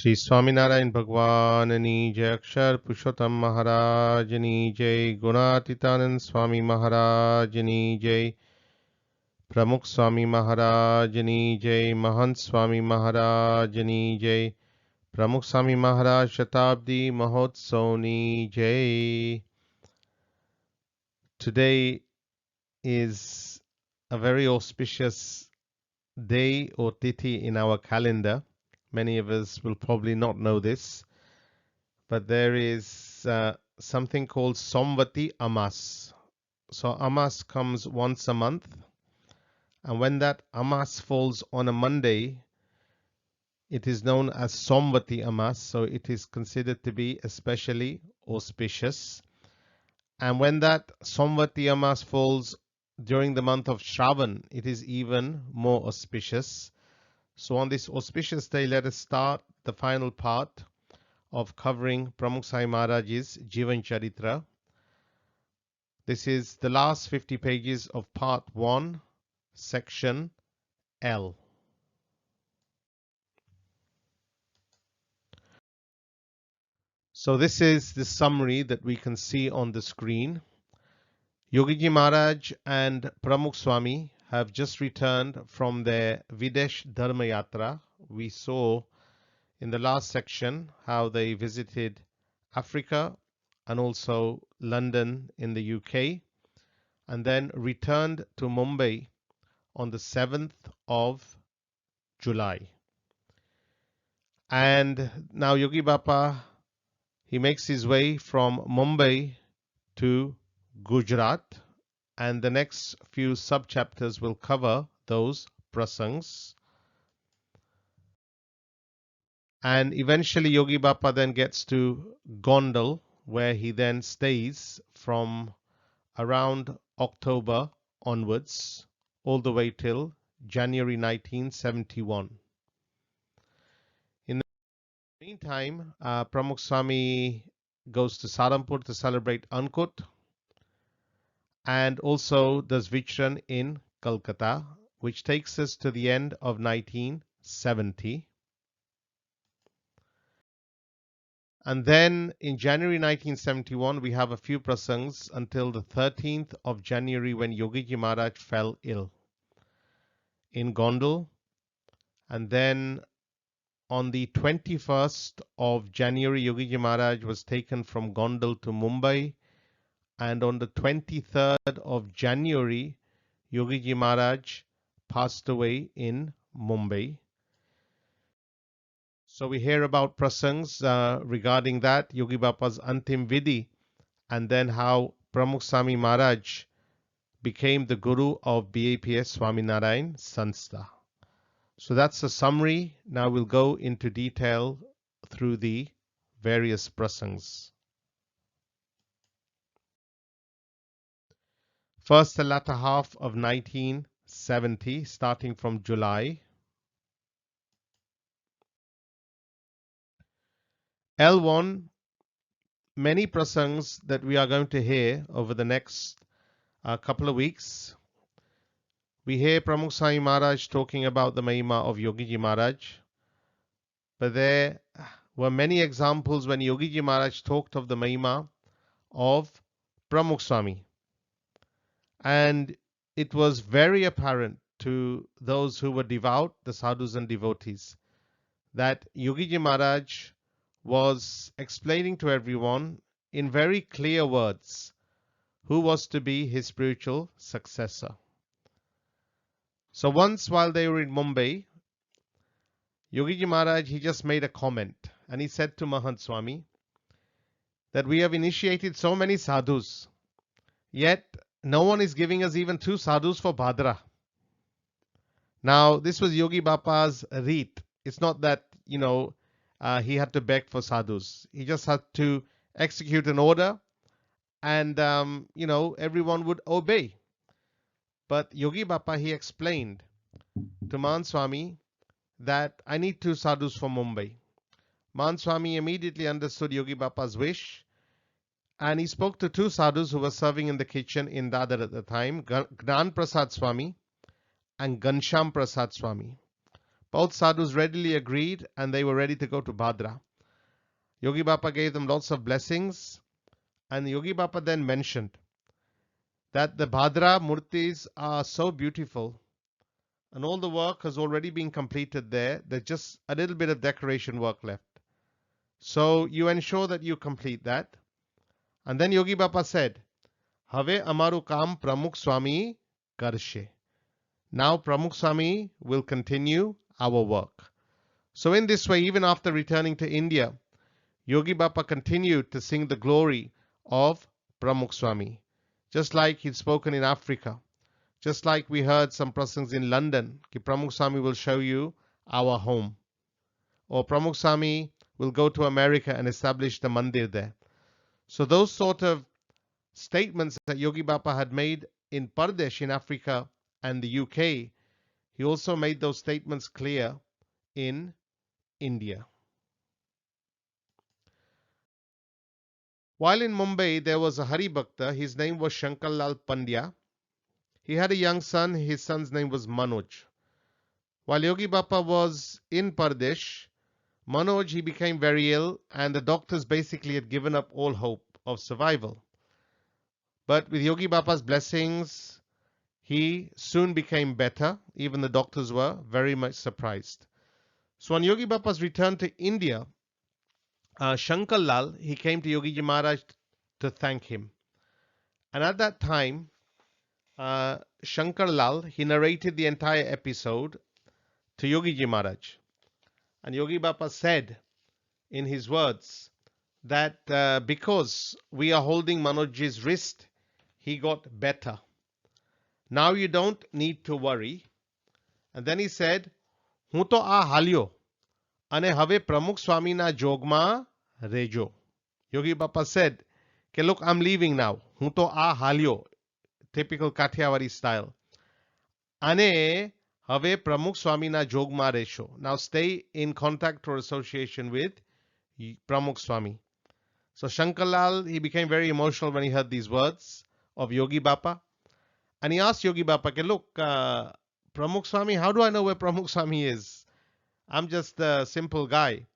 श्री स्वामीनारायण भगवाननी जय। अक्षर पुरुषोत्तम महाराजनी जय। गुणातीतानंद स्वामी महाराजनी जय। प्रमुख स्वामी महाराजनी जय। महंत स्वामी महाराजनी जय। प्रमुख स्वामी महाराज शताब्दी महोत्सवनी जय. Today is a very auspicious day or tithi in our calendar. Many of us will probably not know this, but there is something called Somvati Amas. So Amas comes once a month, and when that Amas falls on a Monday, it is known as Somvati Amas, so it is considered to be especially auspicious. And when that Somvati Amas falls during the month of Shravan, it is even more auspicious. So on this auspicious day, let us start the final part of covering Pramukh Swami Maharaj's Jivan Charitra. This is the last 50 pages of part 1, section L. So this is the summary that we can see on the screen. Yogiji Maharaj and Pramukh Swami have just returned from their Videsh Dharma Yatra. We saw in the last section how they visited Africa and also London in the UK, and then returned to Mumbai on the 7th of July. And now Yogi Bapa, he makes his way from Mumbai to Gujarat, and the next few sub-chapters will cover those prasangs. And eventually Yogi Bapa then gets to Gondal, where he then stays from around October onwards, all the way till January 1971. In the meantime, Pramukh Swami goes to Sarampur to celebrate Ankut, and also does Vichare in Calcutta, which takes us to the end of 1970. And then in January 1971, we have a few prasangs until the 13th of January, when Yogiji Maharaj fell ill in Gondal. And then on the 21st of January, Yogiji Maharaj was taken from Gondal to Mumbai. And on the 23rd of January, Yogiji Maharaj passed away in Mumbai. So we hear about prasangs regarding that, Yogi Bapa's Antim Vidhi, and then how Pramukh Swami Maharaj became the guru of BAPS Swaminarayan Sanstha. So that's a summary. Now we'll go into detail through the various prasangs. First, the latter half of 1970, starting from July. L1, many prasangs that we are going to hear over the next couple of weeks. We hear Pramukh Swami Maharaj talking about the Mahima of Yogiji Maharaj, but there were many examples when Yogiji Maharaj talked of the Mahima of Pramukh Swami, and it was very apparent to those who were devout, the sadhus and devotees, that Yogiji Maharaj was explaining to everyone in very clear words who was to be his spiritual successor. So once while they were in Mumbai, Yogiji Maharaj, he just made a comment, and he said to Mahant Swami that we have initiated so many sadhus, yet no one is giving us even 2 sadhus for Bhadra. Now this was Yogi Bapa's reet. It's not that, he had to beg for sadhus. He just had to execute an order, and everyone would obey. But Yogi Bapa, he explained to Man Swami that I need 2 sadhus for Mumbai. Man Swami immediately understood Yogi Bapa's wish, and he spoke to 2 sadhus who were serving in the kitchen in Dadar at the time, Gnan Prasad Swami and Gansham Prasad Swami. Both sadhus readily agreed and they were ready to go to Bhadra. Yogi Bapa gave them lots of blessings, and Yogi Bapa then mentioned that the Bhadra murtis are so beautiful and all the work has already been completed there. There's just a little bit of decoration work left. So you ensure that you complete that. And then Yogi Bapa said, Have amaru kam Pramukh Swami karshe. Now Pramukh Swami will continue our work. So in this way, even after returning to India, Yogi Bapa continued to sing the glory of Pramukh Swami, just like he'd spoken in Africa, just like we heard some prasangs in London, ki Pramukh Swami will show you our home, or Pramukh Swami will go to America and establish the mandir there. So those sort of statements that Yogi Bapa had made in Pardesh in Africa and the UK, he also made those statements clear in India. While in Mumbai, there was a Hari Bhakta. His name was Shankarlal Pandya. He had a young son. His son's name was Manoj. While Yogi Bapa was in Pardesh, Manoj, he became very ill, and the doctors basically had given up all hope of survival. But with Yogi Bapa's blessings, he soon became better. Even the doctors were very much surprised. So on Yogi Bapa's return to India, Shankar Lal, he came to Yogi Ji Maharaj to thank him. And at that time, Shankar Lal, he narrated the entire episode to Yogi Ji Maharaj. And Yogi Bapa said in his words that because we are holding Manoj's wrist, he got better. Now you don't need to worry. And then he said, Hun to a halyo, ane have Pramukh Swami na jogma rejo. Yogi Bapa said, okay, look, I'm leaving now. Hun to a halyo, typical Kathiawari style. Ane have Pramukh Swami na jogma resho. Now stay in contact or association with Pramukh Swami. So Shankarlal, he became very emotional when he heard these words of Yogi Bapa. And he asked Yogi Bapa, okay, look, Pramukh Swami, how do I know where Pramukh Swami is? I'm just a simple guy.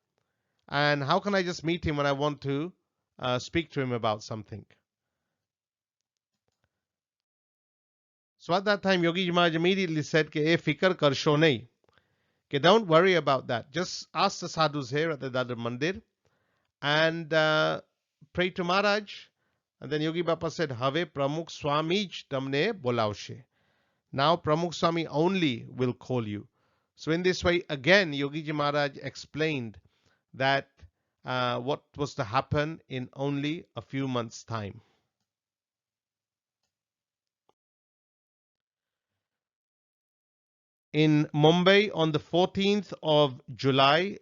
And how can I just meet him when I want to speak to him about something? So at that time, Yogi Maharaj immediately said, "Ke fikar karsho nahi." Okay, don't worry about that. Just ask the sadhus here at the Dadar Mandir and pray to Maharaj. And then Yogi Bapa said, Have Pramukh Swami tamne bolavshe. Now Pramukh Swami only will call you. So in this way, again, Yogi Ji Maharaj explained that what was to happen in only a few months' time. In Mumbai, on the 14th of July,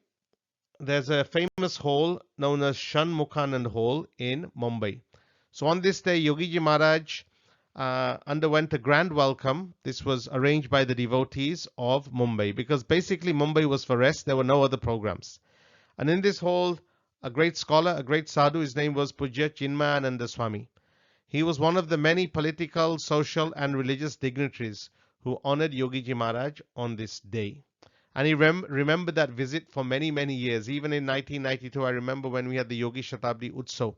there's a famous hall known as Shanmukhanand Hall in Mumbai. So on this day, Yogi Ji Maharaj underwent a grand welcome. This was arranged by the devotees of Mumbai because basically Mumbai was for rest. There were no other programs. And in this hall, a great scholar, a great sadhu, his name was Pujya Chinmayananda Swami. He was one of the many political, social and religious dignitaries who honored Yogi Ji Maharaj on this day. And he remembered that visit for many, many years. Even in 1992, I remember when we had the Yogi Shatabdi Utsav.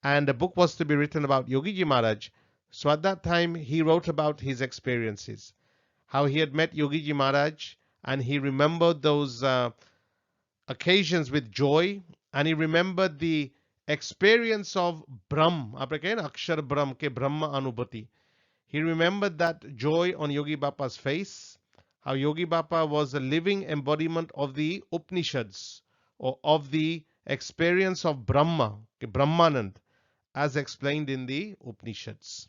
And a book was to be written about Yogi Ji Maharaj. So at that time, he wrote about his experiences, how he had met Yogi Ji Maharaj, and he remembered those occasions with joy, and he remembered the experience of Brahm, Akshar Brahm, ke Brahma Anubhati. He remembered that joy on Yogi Bapa's face, how Yogi Bapa was a living embodiment of the Upanishads, or of the experience of Brahma, Brahmanand, as explained in the Upanishads.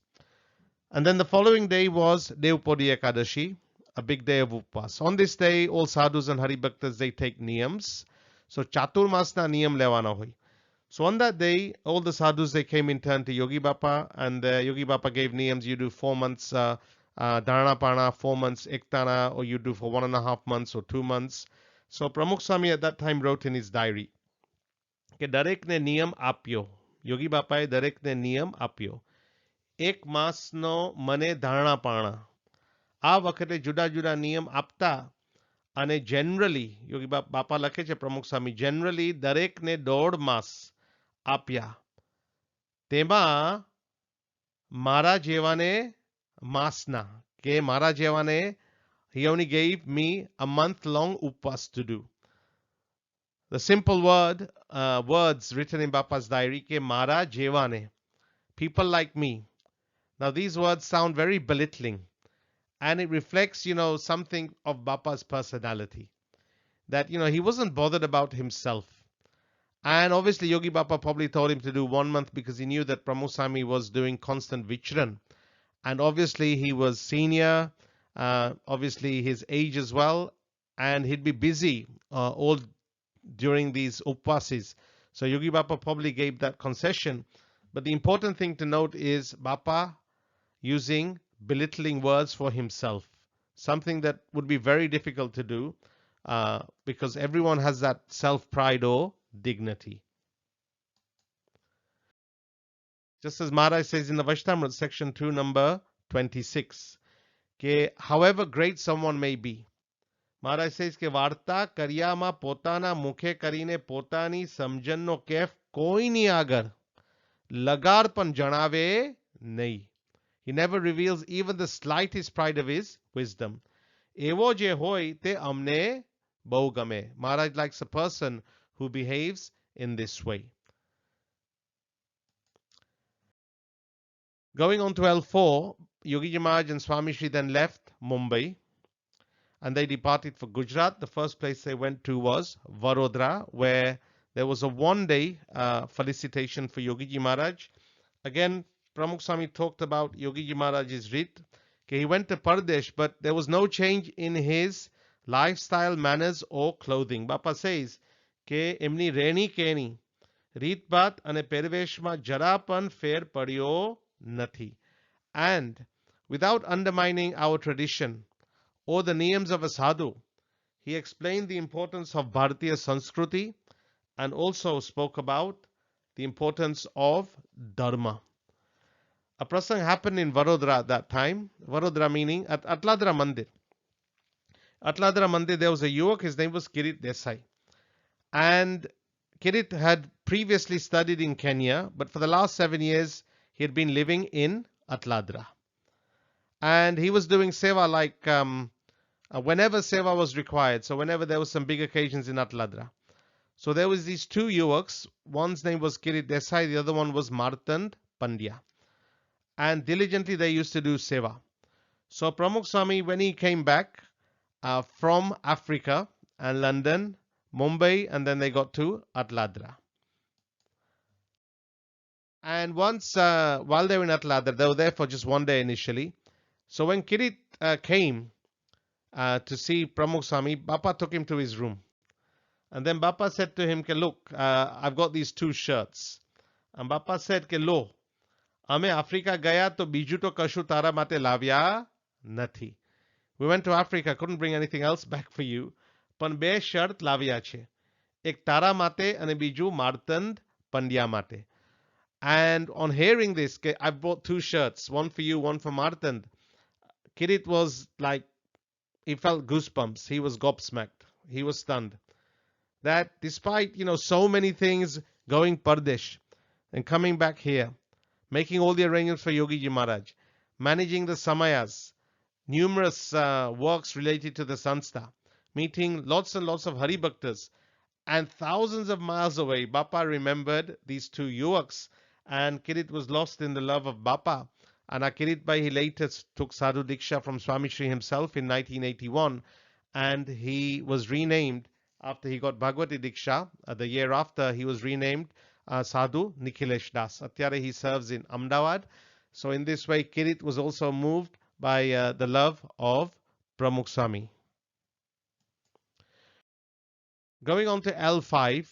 And then the following day was Devpodi Ekadashi, a big day of Upas. On this day, all sadhus and Haribhaktas, they take niyams. So Chaturmasna niyam levana hoy. So on that day, all the sadhus, they came in turn to Yogi Bapa, and Yogi Bapa gave niyams. You do 4 months Dharana Parana, 4 months Ektana, or you do for 1.5 months or 2 months. So Pramukh Swami at that time wrote in his diary, કે દરેકને નિયમ આપ્યો. યોગી બાપાએ દરેકને નિયમ આપ્યો. 1 માસનો મને ધારણા પાણા. આ વખતે જુદા જુદા નિયમ આપતા અને generally યોગી બાપા લખે છે પ્રમુખ સ્વામી generally દરેકને 1.5 માસ આપ્યા તેમાં મારા જેવાને માસના કે મારા જેવાને he only gave me a month long upvas to do. The simple words written in Bapa's diary ke mara jevane, people like me. Now these words sound very belittling, and it reflects, something of Bapa's personality. That, he wasn't bothered about himself. And obviously Yogi Bapa probably told him to do 1 month because he knew that Pramukh Swami was doing constant Vichran. And obviously he was senior, obviously his age as well, and he'd be busy all during these upvasis. So Yogi Bapa probably gave that concession. But the important thing to note is Bapa using belittling words for himself, something that would be very difficult to do because everyone has that self-pride or dignity. Just as Maharaj says in the Vaishnav section 2, number 26, કે however great someone may be, Maharaj says કે વાર્તા કર્યામાં પોતાના મુખે કરીને પોતાની સમજણનો કેફ કોઈની આગળ લગાર પણ જણાવે નહીં. He never reveals even the slightest pride of his wisdom. એવો જે હોય તે અમને બહુ ગમે. Maharaj likes a person who behaves in this way. Going on to L4, Yogiji Maharaj and Swamishri then left Mumbai and they departed for Gujarat. The first place they went to was Vadodara, where there was a 1-day felicitation for Yogiji Maharaj. Again, Pramukh Swami talked about Yogiji Maharaj's rit. Okay, he went to Pardesh, but there was no change in his lifestyle, manners or clothing. Bapa says કે એમની રહેણી કહેણી રીતભાત અને પહેરવેશમાં જરા પણ ફેર પડ્યો નથી. And without undermining our tradition or the niyams of a sadhu, he explained the importance of Bharatiya Sanskriti and also spoke about the importance of Dharma. A prasang happened in Vadodara at that time. Vadodara meaning at Atladra Mandir. Atladra Mandir, there was a yuvak, his name was Kirit Desai. And Kirit had previously studied in Kenya, but for the last 7 years, he had been living in Atladra. And he was doing seva like whenever seva was required. So whenever there was some big occasions in Atladra. So there was these 2 yuvaks. One's name was Kirit Desai, the other one was Martand Pandya. And diligently they used to do seva. So Pramukh Swami, when he came back from Africa and London, Mumbai, and then they got to Atladra. And once, while they were in Atladra, they were there for just 1 day initially. So when Kirit came to see Pramukh Swami, Bapa took him to his room. And then Bapa said to him, look, I've got these 2 shirts. And Bapa said, lo, અમે Africa ગયા તો બીજું તો કશું તારા માટે લાવ્યા નથી. We went to Africa, couldn't bring anything else back for you. પણ 2 શર્ટ લાવ્યા છે. એક તારા માટે અને બીજું માર્તંડ પંડ્યા માટે. And on hearing this, I've bought 2 shirts, one for you, one for Martand. Kirit was like, he felt goosebumps. He was gobsmacked. He was stunned. That despite, so many things going Pardesh and coming back here, making all the arrangements for Yogiji Maharaj, managing the samayas, numerous works related to the Sanstha, meeting lots and lots of Hari Bhaktas, and thousands of miles away, Bapa remembered these 2 yuvaks, and Kirit was lost in the love of Bapa. And Kirit Bhai, he later took Sadhu Diksha from Swamishri himself in 1981, and he was renamed after he got Bhagavati Diksha. The year after, he was renamed Sadhu Nikhilesh Das. Atyare he serves in Ahmedabad. So in this way, Kirit was also moved by the love of Pramukh Swami. Going on to L5,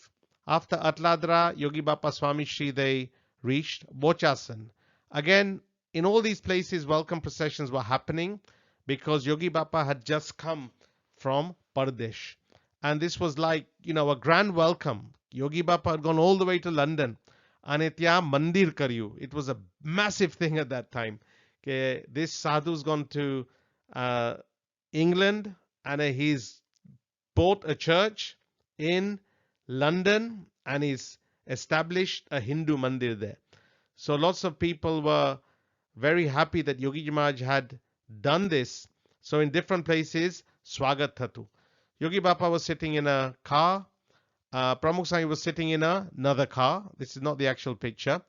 after Atladra, Yogi Bapa Swamishri, they reached Bochasan. Again, in all these places, welcome processions were happening because Yogi Bapa had just come from Pardesh. And this was like, a grand welcome. Yogi Bapa had gone all the way to London. And ત્યાં મંદિર કર્યું. It was a massive thing at that time. This sadhu's gone to England and he's bought a church in London and he's established a Hindu mandir there. So lots of people were very happy that Yogi Maharaj had done this. So in different places, Swagat Thatu. Yogi Bapa was sitting in a car. Pramukh Swami was sitting in another car. This is not the actual picture.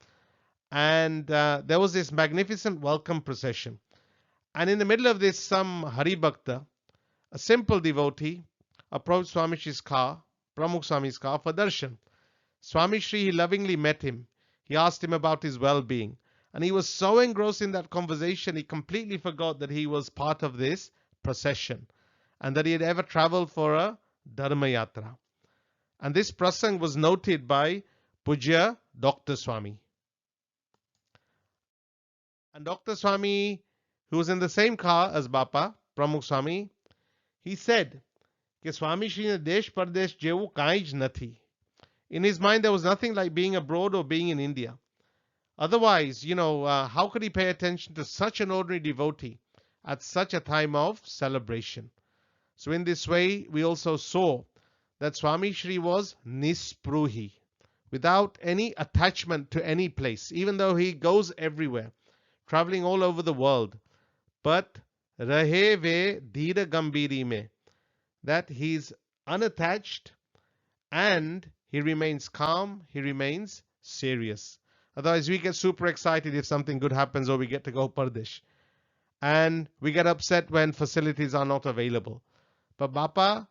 And there was this magnificent welcome procession. And in the middle of this, some Hari Bhakta, a simple devotee, approached Swamishri's car, Pramukh Swami's car, for darshan. Swamishri, he lovingly met him. He asked him about his well-being. And he was so engrossed in that conversation, he completely forgot that he was part of this procession and that he had ever traveled for a Dharma Yatra. And this prasang was noted by Pujya Dr. Swami. And Dr. Swami, who was in the same car as Bapa, Pramukh Swami, he said, કે સ્વામીશ્રીને દેશ પરદેશ જેવું કાંઈ જ નથી. In his mind, there was nothing like being abroad or being in India. Otherwise, how could he pay attention to such an ordinary devotee at such a time of celebration? So in this way, we also saw that Swamishri was Nisspruhi, without any attachment to any place, even though he goes everywhere, traveling all over the world. But Rahe ve dhira gambiri mein, that he's unattached and he remains calm, he remains serious. Otherwise, we get super excited if something good happens or we get to go Pardesh. And we get upset when facilities are not available. But Bapa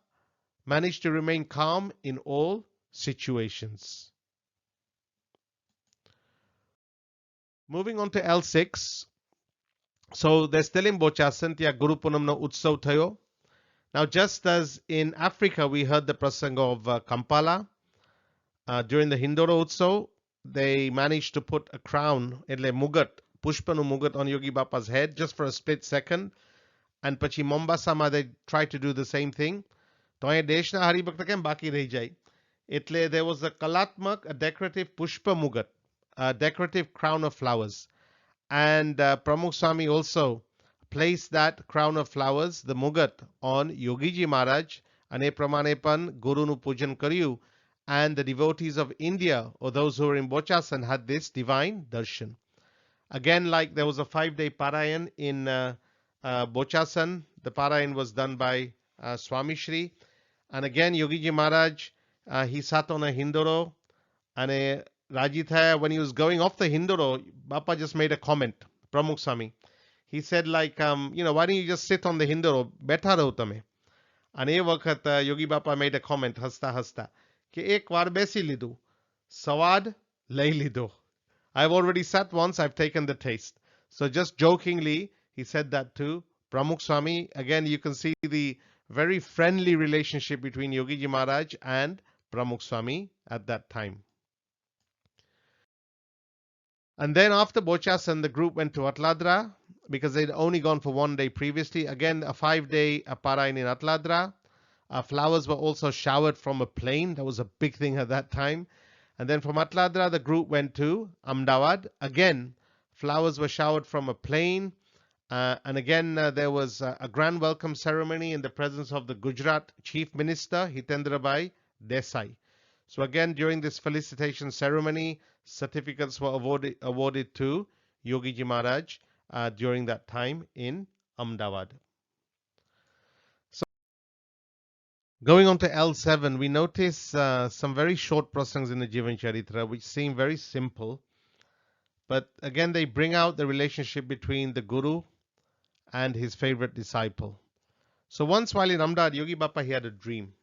managed to remain calm in all situations. Moving on to L6. So they're still in Bochasan, ત્યાં Guru Punamનો ઉત્સવ થયો. Now, just as in Africa, we heard the prasang of Kampala, during the Hindoro Utsav, they managed to put a crown, એટલે મુગટ, પુષ્પનું મુગટ on Yogi Bapa's head just for a split second. And પછી Mombasama, they tried to do the same thing. તો અહીંયા દેશના હરિભક્ત કેમ બાકી રહી જાય? એટલે there was a કલાત્મક, a decorative pushpa mugat, a decorative crown of flowers. And Pramukh Swami also placed that crown of flowers, the mugat, on Yogiji Maharaj. અને પ્રમાણે પણ ગુરુનું પૂજન કર્યું. And the devotees of India, or those who were in Bochasan, had this divine darshan. Again, like there was a 5-day parayan in Bochasan, the parayan was done by Swamishri. And again, Yogiji Maharaj, he sat on a Hindoro. And Raji Thaya, when he was going off the Hindoro, Bapa just made a comment, Pramukh Swami. He said like, why don't you just sit on the Hindoro? Betha raho tame. And એ વખત Yogi Bapa made a comment, હસતા હસતા, કે એક વાર બેસી લીધું, સવાદ લઈ લીધો. I've already sat once, I've taken the taste. So just jokingly, he said that to Pramukh Swami. Again, you can see the very friendly relationship between Yogiji Maharaj and Pramukh Swami at that time. And then after Bochasan, the group went to Atladra because they'd only gone for 1 day previously. Again, a 5-day parayan in Atladra. Flowers were also showered from a plane. That was a big thing at that time. And then from Atladra, the group went to Ahmedabad. Again, flowers were showered from a plane. And again, there was a grand welcome ceremony in the presence of the Gujarat Chief Minister, Hitendrabhai Desai. So again, during this felicitation ceremony, certificates were awarded to Yogiji Maharaj during that time in Ahmedabad. So going on to L7, we notice some very short prasangs in the Jivan Charitra, which seem very simple. But again, they bring out the relationship between the Guru and his favorite disciple. So once while in Ahmedabad, Yogi Bapa, he had a dream.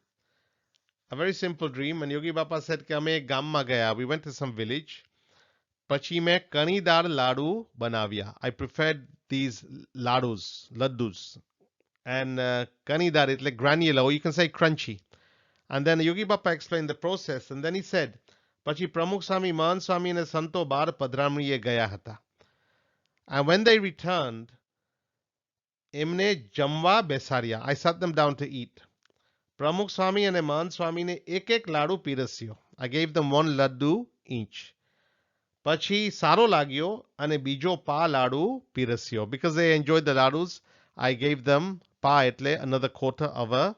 A very simple dream. And Yogi Bapa said, કે અમે ગામમાં ગયા. We went to some village. પછી મેં કણીદાર લાડુ બનાવ્યા. I preferred these laddus. And kanidar, it's like granular, or you can say crunchy. And then Yogi Bapa explained the process. And then he said, પછી Pramukh Swami, Mahan Swami અને સંતો બાર પધરામણીએ ગયા હતા. And when they returned, એમને જમવા બેસાડ્યા. I sat them down to eat. Pramukh Swami and Mahan Swami ne ek ladu pirasyo. I gave them 1 laddu each. Pachi saro lagyo ane bijo pa ladu pirasyo. Because they enjoyed the ladus, I gave them pa etle another quarter of a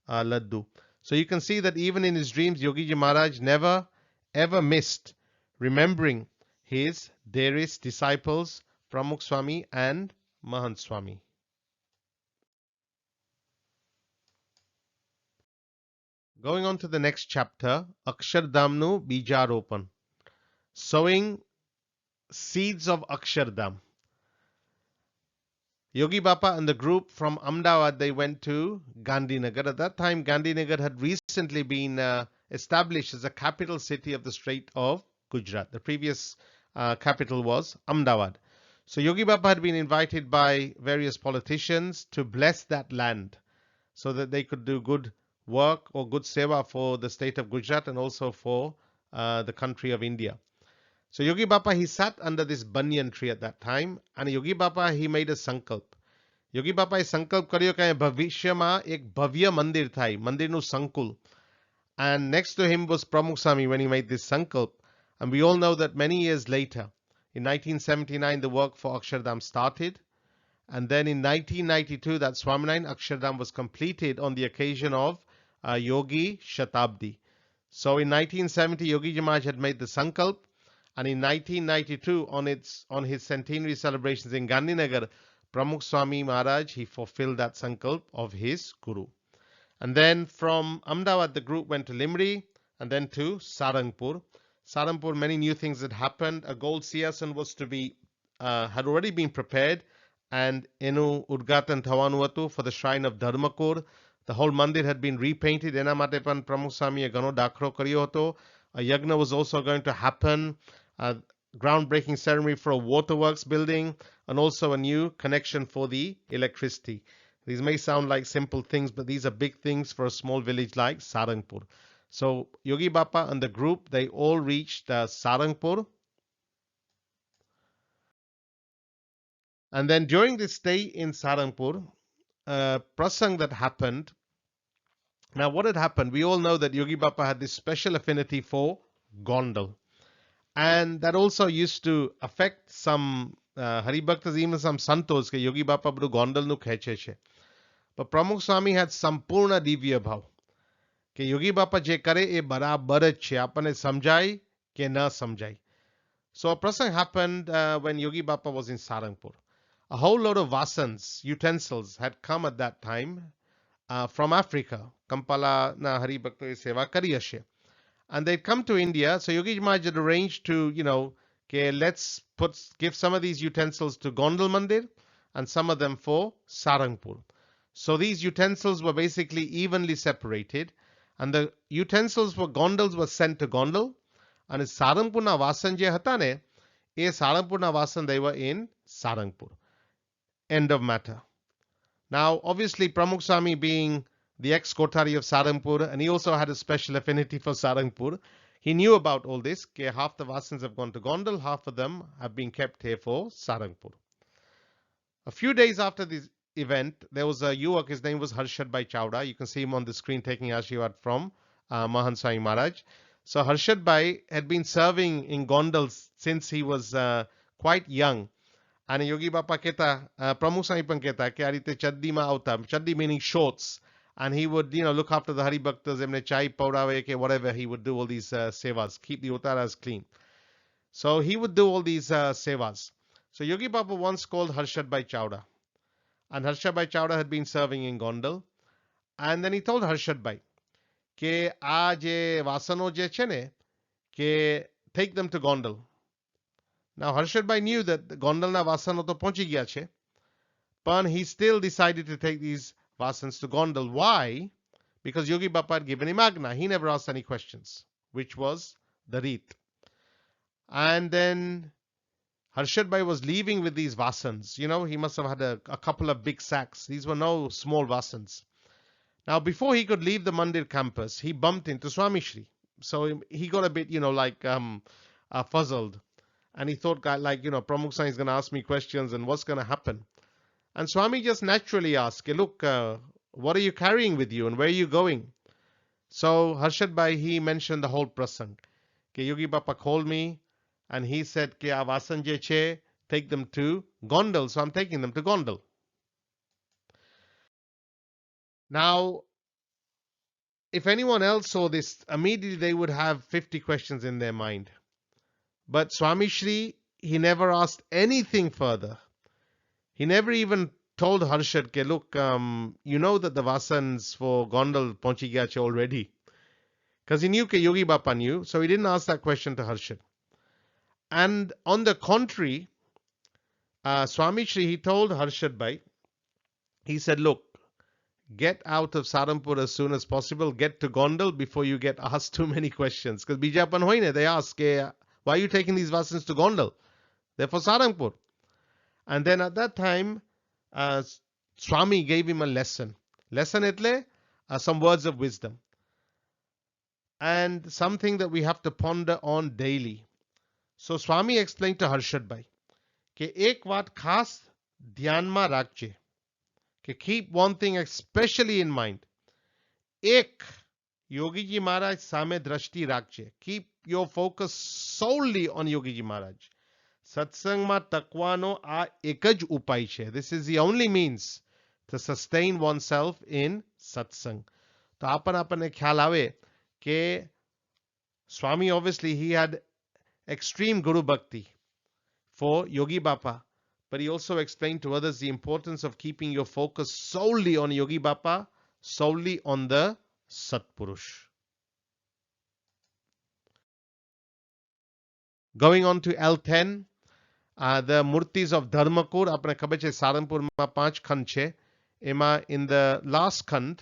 laddu. So you can see that even in his dreams, Yogi Ji Maharaj never ever missed remembering his dearest disciples, Pramukh Swami and Mahant Swami. Going on to the next chapter, Akshardhamnu Bijaropan, sowing seeds of Akshardham. Yogi Bapa and the group from Ahmedabad, they went to Gandhinagar. At that time, Gandhinagar had recently been established as a capital city of the state of Gujarat. The previous capital was Ahmedabad. So Yogi Bapa had been invited by various politicians to bless that land so that they could do good work or good seva for the state of Gujarat and also for the country of India. So Yogi Bapa, he sat under this banyan tree at that time, and Yogi Bapa, he made a sankalp. Yogi Bapa એ સંકલ્પ કર્યો કે ભવિષ્યમાં એક ભવ્ય મંદિર થાય, મંદિરનું સંકુલ. And next to him was Pramukh Swami when he made this sankalp. And we all know that many years later, in 1979, the work for Akshardham started. And then in 1992, that Swaminarayan Akshardham was completed on the occasion of Yogi Shatabdi. So in 1970, Yogi Ji Maharaj had made the sankalp. And in 1992, on his centenary celebrations in Gandhinagar, Pramukh Swami Maharaj, he fulfilled that sankalp of his Guru. And then from Ahmedabad, the group went to Limri and then to Sarangpur. Sarangpur, many new things had happened. A gold siyasan was to be, had already been prepared, and Enu Udgatan Thawanuatu for the shrine of Dharmakur. The whole mandir had been repainted. Ena માટે પણ Pramukh Swami ઘણો દાખલો કર્યો હતો. A yagna was also going to happen. A groundbreaking ceremony for a waterworks building, and also a new connection for the electricity. These may sound like simple things, but these are big things for a small village like Sarangpur. So Yogi Bapa and the group, they all reached Sarangpur. And then during this stay in Sarangpur, prasang that happened. Now what had happened? We all know that Yogi Bapa had this special affinity for Gondal. And that also used to affect some Haribhaktas, even some Santos, કે Yogi Bapa બધું ગોંડલનું ખેંચે છે. But Pramukh Swami had સંપૂર્ણ દિવ્ય ભાવ કે Yogi Bapa જે કરે એ બરાબર જ છે, આપણને સમજાય કે ન સમજાય. So a prasang happened when Yogi Bapa was in Sarangpur. A whole lot of vasans, utensils, had come at that time from Africa. Kampala na Haribhaktoએ સેવા કરી હશે. And they'd come to India. So Yogi Maharaj had arranged to, okay, let's give some of these utensils to Gondal Mandir and some of them for Sarangpur. So these utensils were basically evenly separated, and the utensils for Gondals were sent to Gondal, and Sarangpurna Vasan je હતા ને, એ Sarangpurna Vasan, they were in Sarangpur. End of matter. Now, obviously, Pramukh Swami being the ex-Kotari of Sarangpur, and he also had a special affinity for Sarangpur. He knew about all this. Okay, half the Vasans have gone to Gondal, half of them have been kept here for Sarangpur. A few days after this event, there was a yuvak, his name was Harshad Bhai Chawda. You can see him on the screen taking Ashirwad from Mahant Swami Maharaj. So Harshad Bhai had been serving in Gondal since he was quite young. And Yogi Bapa kehta, Pramukh Swami પણ કહેતા કે આ રીતે ચડ્ડીમાં આવતા, ચડ્ડી meaning shorts. And he would, look after the Haribhaktas, એમને chai પવડાવે કે whatever, he would do all these sevas, keep the uttaras clean. So he would do all these sevas. So Yogi Baba once called Harshad Bhai Chawda. And Harshad Bhai Chawda had been serving in Gondal. And then he told Harshad Bhai કે આ જે વાસણો જે છે ને, કે take them to Gondal. Now Harshad Bhai knew that the Gondalના વાસણો તો પહોંચી ગયા છે, but he still decided to take these Vasans to Gondal. Why? Because Yogi Bapa had given him Agna. He never asked any questions, which was the Reet. And then Harshad Bhai was leaving with these Vasans. He must have had a couple of big sacks. These were no small Vasans. Now, before he could leave the Mandir campus, he bumped into Swamishri. So he got a bit, puzzled. And he thought, Pramukh Swami is going to ask me questions and what's going to happen. And Swami just naturally asked, look, what are you carrying with you and where are you going? So Harshad Bhai, he mentioned the whole prasang. Yogi Bapa called me and he said, a vasan je che, take them to Gondal. So I'm taking them to Gondal. Now, if anyone else saw this, immediately they would have 50 questions in their mind. But Swamishri, he never asked anything further. He never even told Harshad, ke, look, you know that the Vasans for Gondal Ponchi gaya che already. Because he knew ke Yogi Bapa knew, so he didn't ask that question to Harshad. And on the contrary, Swamishri, he told Harshad Bhai, he said, look, get out of Saharanpur as soon as possible, get to Gondal before you get asked too many questions. Because Bijapan hoine, they ask, why are you taking these Vasans to Gondal? They're for Saharanpur. And then at that time, Swami gave him a lesson. Lesson etle, some words of wisdom. And something that we have to ponder on daily. So Swami explained to Harshad Bhai, કે એક વાત ખાસ ધ્યાનમાં રાખજે, કે keep one thing especially in mind. એક, Yogiji Maharaj સામે દ્રષ્ટિ રાખજે. Keep your focus solely on Yogiji Maharaj. સત્સંગમાં ટકવાનો આ એક જ ઉપાય છે. This is the only means to sustain oneself in satsang. તો આપણને ખ્યાલ આવે કે Swami, obviously, he had extreme Guru Bhakti for Yogi Bapa, but he also explained to others the importance of keeping your focus solely on Yogi Bapa, solely on the Satpurush. Going on to L10, the Murtis of Dharmakur, આપણે ખબર છે સારંગપુરમાં 5 ખંડ છે. એમાં in the last ખંડ,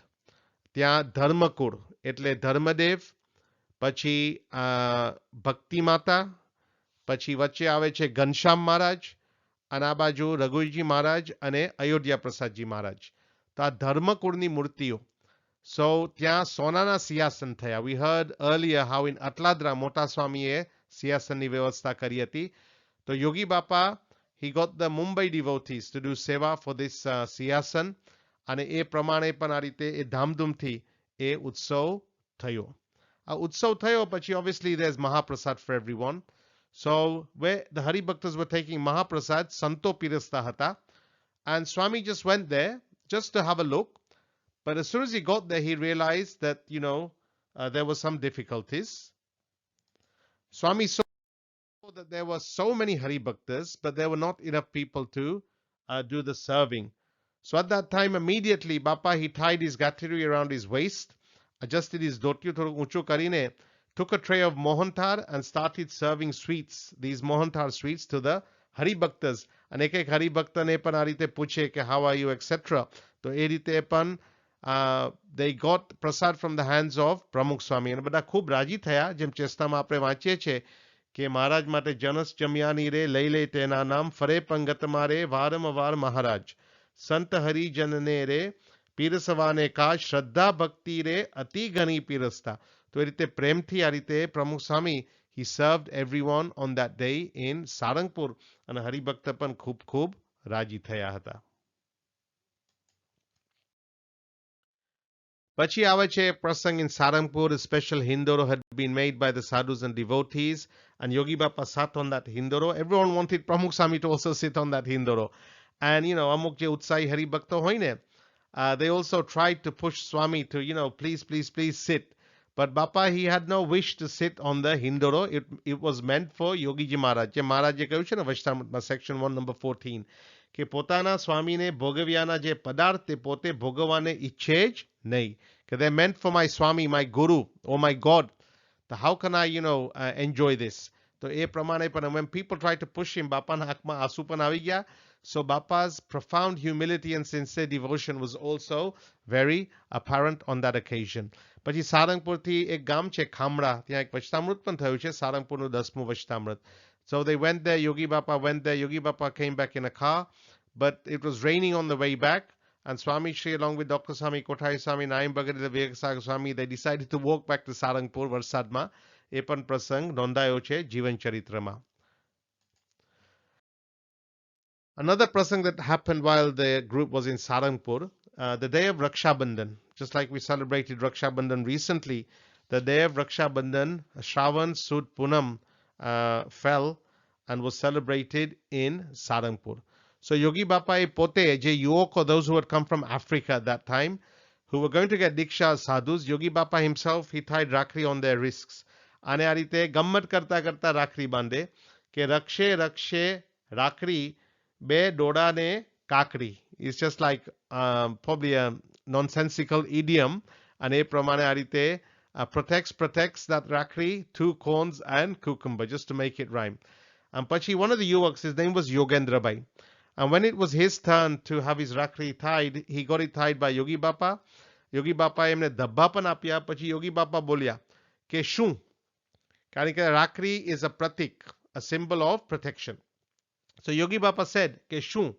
ત્યાં ધર્મકુળ એટલે ધર્મદેવ, પછી ભક્તિ માતા, પછી વચ્ચે આવે છે ઘનશ્યામ મહારાજ, અને આ બાજુ રઘુજી મહારાજ અને અયોધ્યા પ્રસાદજી મહારાજ. તો આ ધર્મકુળની મૂર્તિઓ. So ત્યાં સોનાના સિંહાસન થયા. We heard earlier how in Atladra મોટા સ્વામીએ સિંહાસનની વ્યવસ્થા કરી હતી. તો યોગી બાપા, he got the Mumbai devotees to do seva for this સિંહાસન, અને એ પ્રમાણે પણ આ રીતે એ ધામધૂમથી એ ઉત્સવ થયો. આ ઉત્સવ થયો પછી obviously there's Mahaprasad for everyone. So where the Hari Bhaktas were taking Mahaprasad, Santo Pirasta Hata, and Swami just went there just to have a look. But as soon as he got there, he realized that, there were some difficulties. Swami saw that there were so many Hari Bhaktas, but there were not enough people to do the serving. So at that time, immediately, Bapa, he tied his gatari around his waist, adjusted his dhoti thodu unchu karine, took a tray of Mohantar and started serving sweets, these Mohantar sweets, to the Hari Bhaktas. And ek Hari Bhakta ne pan a rite puche ke how are you, etc. So e rite pan they got prasad from the hands of Pramukh Swami. And બધા ખૂબ રાજી થયા. જેમ ચેષ્ટામાં આપણે વાંચીએ છીએ કે મહારાજ માટે જનસ જમ્યાની રે લઈ લે તેના નામ ફરે પંગત મારે વારંવાર મહારાજ સંત હરિજનને રે પીરસવાને કા શ્રદ્ધા ભક્તિ રે અતિ ઘણી પીરસતા. તો એ રીતે પ્રેમથી આ રીતે પ્રમુખ સ્વામી he served everyone on that day in Sarangpur. અને હરિભક્ત પણ ખૂબ ખૂબ રાજી થયા હતા. પછી આવે છે પ્રસંગ in Sarangpur. A special hindoro had been made by the sadhus and devotees, and Yogi Bapa sat on that hindoro. Everyone wanted Pramukh Swami to also sit on that hindoro. And અમુક જે ઉત્સાહી હરિભક્તો હોય ને, they also tried to push Swami to, please sit. But Bapa, he had no wish to sit on the hindoro. It was meant for Yogiji Maharaj. જે મહારાજે કહ્યું છે ને વૈષ્ણવમાં section 1 number 14 કે પોતાના સ્વામીને ભોગવ્યાના જે પદાર્થ તે પોતે ભોગવવાને ઈચ્છે જ નહીં. કે they're meant for my Swami, my Guru, or my God. So how can I, enjoy this? So એ પ્રમાણે પણ when people try to push him, બાપાના હાથમાં આંસુ પણ આવી ગયા. So Bapa's profound humility and sincere devotion was also very apparent on that occasion. પછી સારંગપુરથી એક ગામ છે ખામડા, ત્યાં એક વચનામૃત પણ થયું છે, સારંગપુરનું 10મું વચનામૃત. So they went there, Yogi Bapa went there, Yogi Bapa came back in a car, but it was raining on the way back, and Swamishri along with Dr. Swami, Kothai Swami, Naim Bhagat, Vichare Swami, they decided to walk back to Sarangpur, વરસાદમાં. એ પણ પ્રસંગ નોંધાયો છે જીવન ચરિત્રમાં. Another prasang that happened while the group was in Sarangpur, the day of Raksha Bandhan, just like we celebrated Raksha Bandhan recently, the day of Raksha Bandhan, Shravan Sud Punam fell and was celebrated in Sarangpur. So Yogi Bapa pote, je yuoko, those who had come from Africa at that time, who were going to get diksha as sadhus, Yogi Bapa himself, he tied rakri on their wrists. અને આ રીતે ગમ્મત કરતા કરતા રાખડી બાંધે કે રક્ષે રક્ષે રાખડી બે ડોડાને કાકડી. It's just like probably a nonsensical idiom. અને એ પ્રમાણે આ રીતે protects that rakri, 2 cones and cucumber, just to make it rhyme. And પછી one of the yuvaks, his name was Yogendra Bhai. And when it was his turn to have his rakri tied, he got it tied by Yogi Bapa. Yogi Bapa એમને ધબ્બા પણ આપ્યા. પછી Yogi Bapa બોલ્યા કે શું? કારણ કે રાખડી is a pratik, a symbol of protection. So Yogi Bapa said કે શું?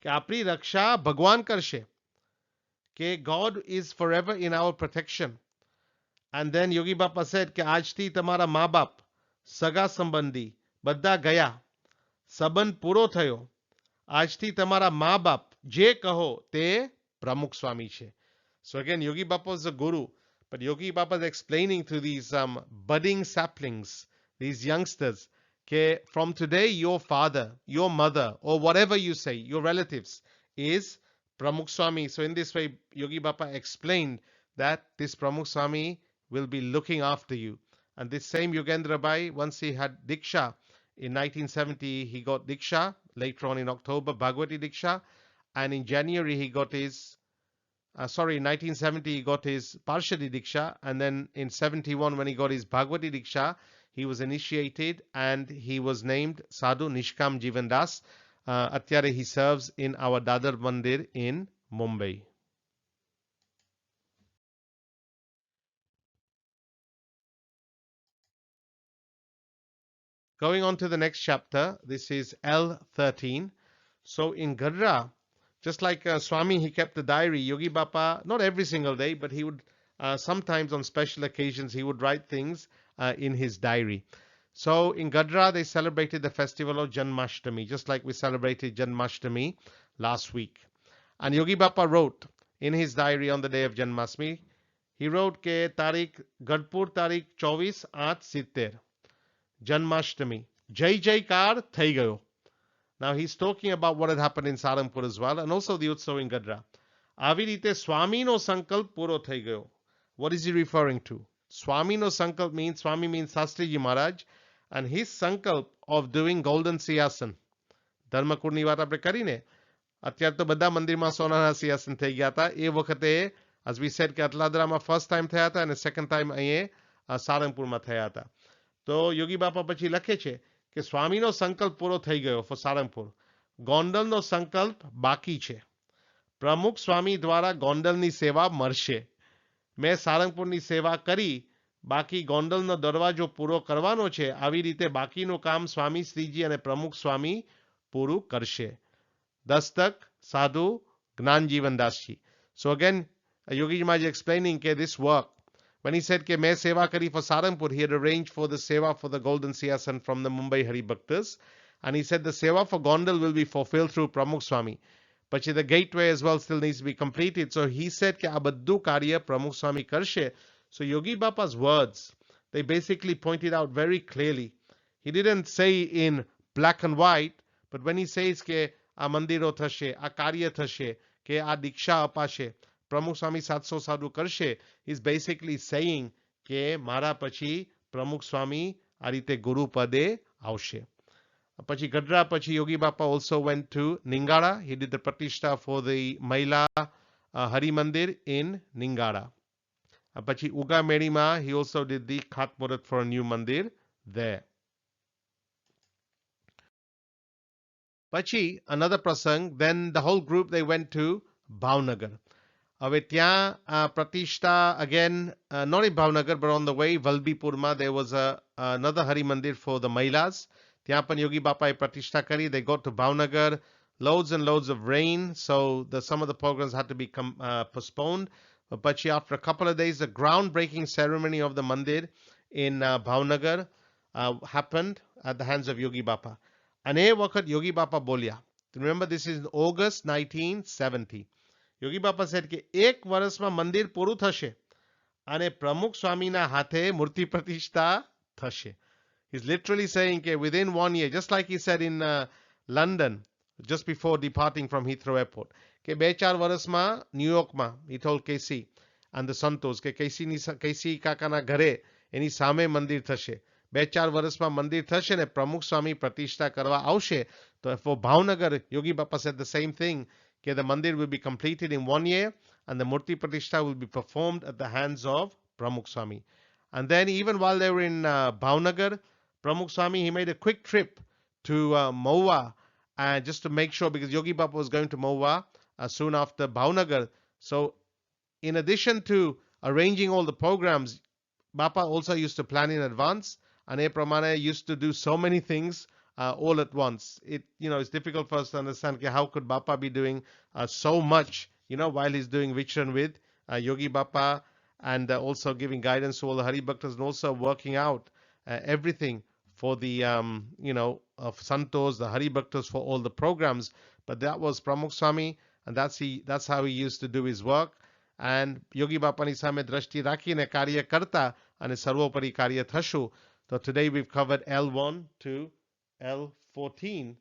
કે આપણી રક્ષા ભગવાન કરશે. કે God is forever in our protection. And then Yogi Bapa said કે આજથી તમારા મા બાપ, સગા સંબંધી બધા ગયા. સંબંધ પૂરો થયો. આજથી તમારા મા બાપ જે કહો તે પ્રમુખ સ્વામી છે. So again, Yogi Bapa was a guru. But Yogi Baba is explaining to these budding saplings, these youngsters, that from today your father, your mother, or whatever you say, your relatives, is Pramukh Swami. So in this way, Yogi Baba explained that this Pramukh Swami will be looking after you. And this same Yogendra Bhai, once he had Diksha, in 1970 he got Diksha, later on in October, Bhagavati Diksha, and in January he got his in 1970 he got his Parshadi Diksha, and then in 71 when he got his Bhagavati Diksha, he was initiated and he was named Sadhu Nishkam Jivan Das. Atyare he serves in our Dadar Mandir in Mumbai. Going on to the next chapter, this is L13. So in Gadra, just like Swami, he kept a diary. Yogi Bapa, not every single day, but he would sometimes on special occasions, he would write things in his diary. So in Gadra, they celebrated the festival of Janmashtami, just like we celebrated Janmashtami last week. And Yogi Bapa wrote in his diary on the day of Janmashtami, he wrote ke Tariq Gadpur Tariq 24/8/70 Janmashtami Jai Jaikar Thai Gayo. Now he's talking about what had happened in Saranpur as well, and also the Utsav in Gadra. આવી રીતે સ્વામીનો સંકલ્પ પૂરો થઈ ગયો. What is he referring to? Swamino સંકલ્પ means, Swami means Sastriji Maharaj, and his sankalp of doing golden siyasan. ધર્મકુળની વાત આપણે કરીને અત્યારે તો બધા મંદિરમાં સોનાના સિંહાસન થઈ ગયા હતા. એ વખતે as we said કે અટલાદરામાં first time થયા હતા અને second time અહીંયા સારંગપુરમાં થયા હતા. તો યોગી બાપા પછી લખે છે કે સ્વામીનો સંકલ્પ પૂરો થઈ ગયો ફોર સારંગપુર. ગોંડલનો સંકલ્પ બાકી છે. પ્રમુખ સ્વામી દ્વારા ગોંડલની સેવા મળશે. મેં સારંગપુરની સેવા કરી, બાકી ગોંડલનો દરવાજો પૂરો કરવાનો છે. આવી રીતે બાકીનું કામ સ્વામી શ્રીજી અને પ્રમુખ સ્વામી પૂરું કરશે. દસ્તક સાધુ જ્ઞાન Jivandasji. So again, Yogi Maharaj explaining this work. When he said કે મેં સેવા કરી for Saranpur, he had arranged for the seva for the golden siyasan from the Mumbai Hari Bhaktas. And he said the seva for Gondal will be fulfilled through Pramukh Swami. But the gateway as well still needs to be completed. So he said કે આ બધું કાર્ય Pramukh Swami કરશે. So Yogi Bapa's words, they basically pointed out very clearly. He didn't say in black and white, but when he says કે આ મંદિરો થશે, આ કાર્ય થશે, કે આ દીક્ષા અપાશે, પ્રમુખ સ્વામી 700 સાધુ કરશે, is basically saying કે મારા પછી પ્રમુખ સ્વામી આ રીતે ગુરુ પદે આવશે. પછી ગઢડા પછી યોગી બાપા also went to Ningara. He did the pratishtha for the Maila Hari Mandir in Ningara. પછી ઉગામેડીમાં he also did the Khatmurat for a new mandir there. પછી another prasang, then the whole group they went to Bhavnagar. હવે ત્યાં pratishtha again, not in Bhavnagar but on the way Valbipurma there was another Hari Mandir for the Mailas. ત્યાં પણ યોગી બાપાએ પ્રતિષ્ઠા કરી. They got to Bhavnagar, loads and loads of rain, so some of the programs had to be postponed. But after a couple of days, the groundbreaking ceremony of the mandir in Bhavnagar happened at the hands of Yogi Bapa. And એ વખત યોગી બાપા બોલ્યા. Remember, this is in August 1970. યોગી બાપા said કે એક વર્ષમાં મંદિર પૂરું થશે અને પ્રમુખ સ્વામીના હાથે મૂર્તિ પ્રતિષ્ઠા થશે. He's literally saying that within 1 year, just like he said in London, just before departing from Heathrow Airport. કે 2-4 વર્ષમાં ન્યુયોર્કમાં, he told Casey and the Santos કે કેસી કાકાના ઘરે એની સામે મંદિર થશે. 2-4 વર્ષમાં મંદિર થશે ને પ્રમુખ સ્વામી પ્રતિષ્ઠા કરવા આવશે. તો for Bhavnagar, Yogi Bappa said the same thing, કે the mandir will be completed in 1 year and the Murti Pratishtha will be performed at the hands of Pramukh Swami. And then even while they were in Bhavnagar, Pramukh Swami, he made a quick trip to Maua, just to make sure, because Yogi Bappa was going to Maua soon after Bhavnagar. So in addition to arranging all the programs, Bappa also used to plan in advance, and E Pramana used to do so many things all at once. It's difficult for us to understand how could Bappa be doing so much, while he's doing Vichare with Yogi Bappa, and also giving guidance to all the Hari Bhaktas, and also working out everything for the of Santos, the Hari Bhaktas, for all the programs. But that was Pramukh Swami, and that's how he used to do his work. And Yogi Bapaની સામે દ્રષ્ટિ રાખીને કાર્ય કરતા અને સર્વોપરી કાર્ય થશું. So today we've covered L1 to L14.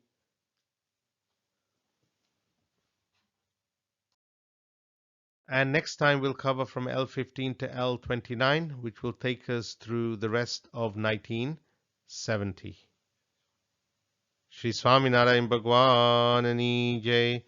And next time we'll cover from L15 to L29, which will take us through the rest of 1970. Shri Swaminarayan Bhagwanani Jai.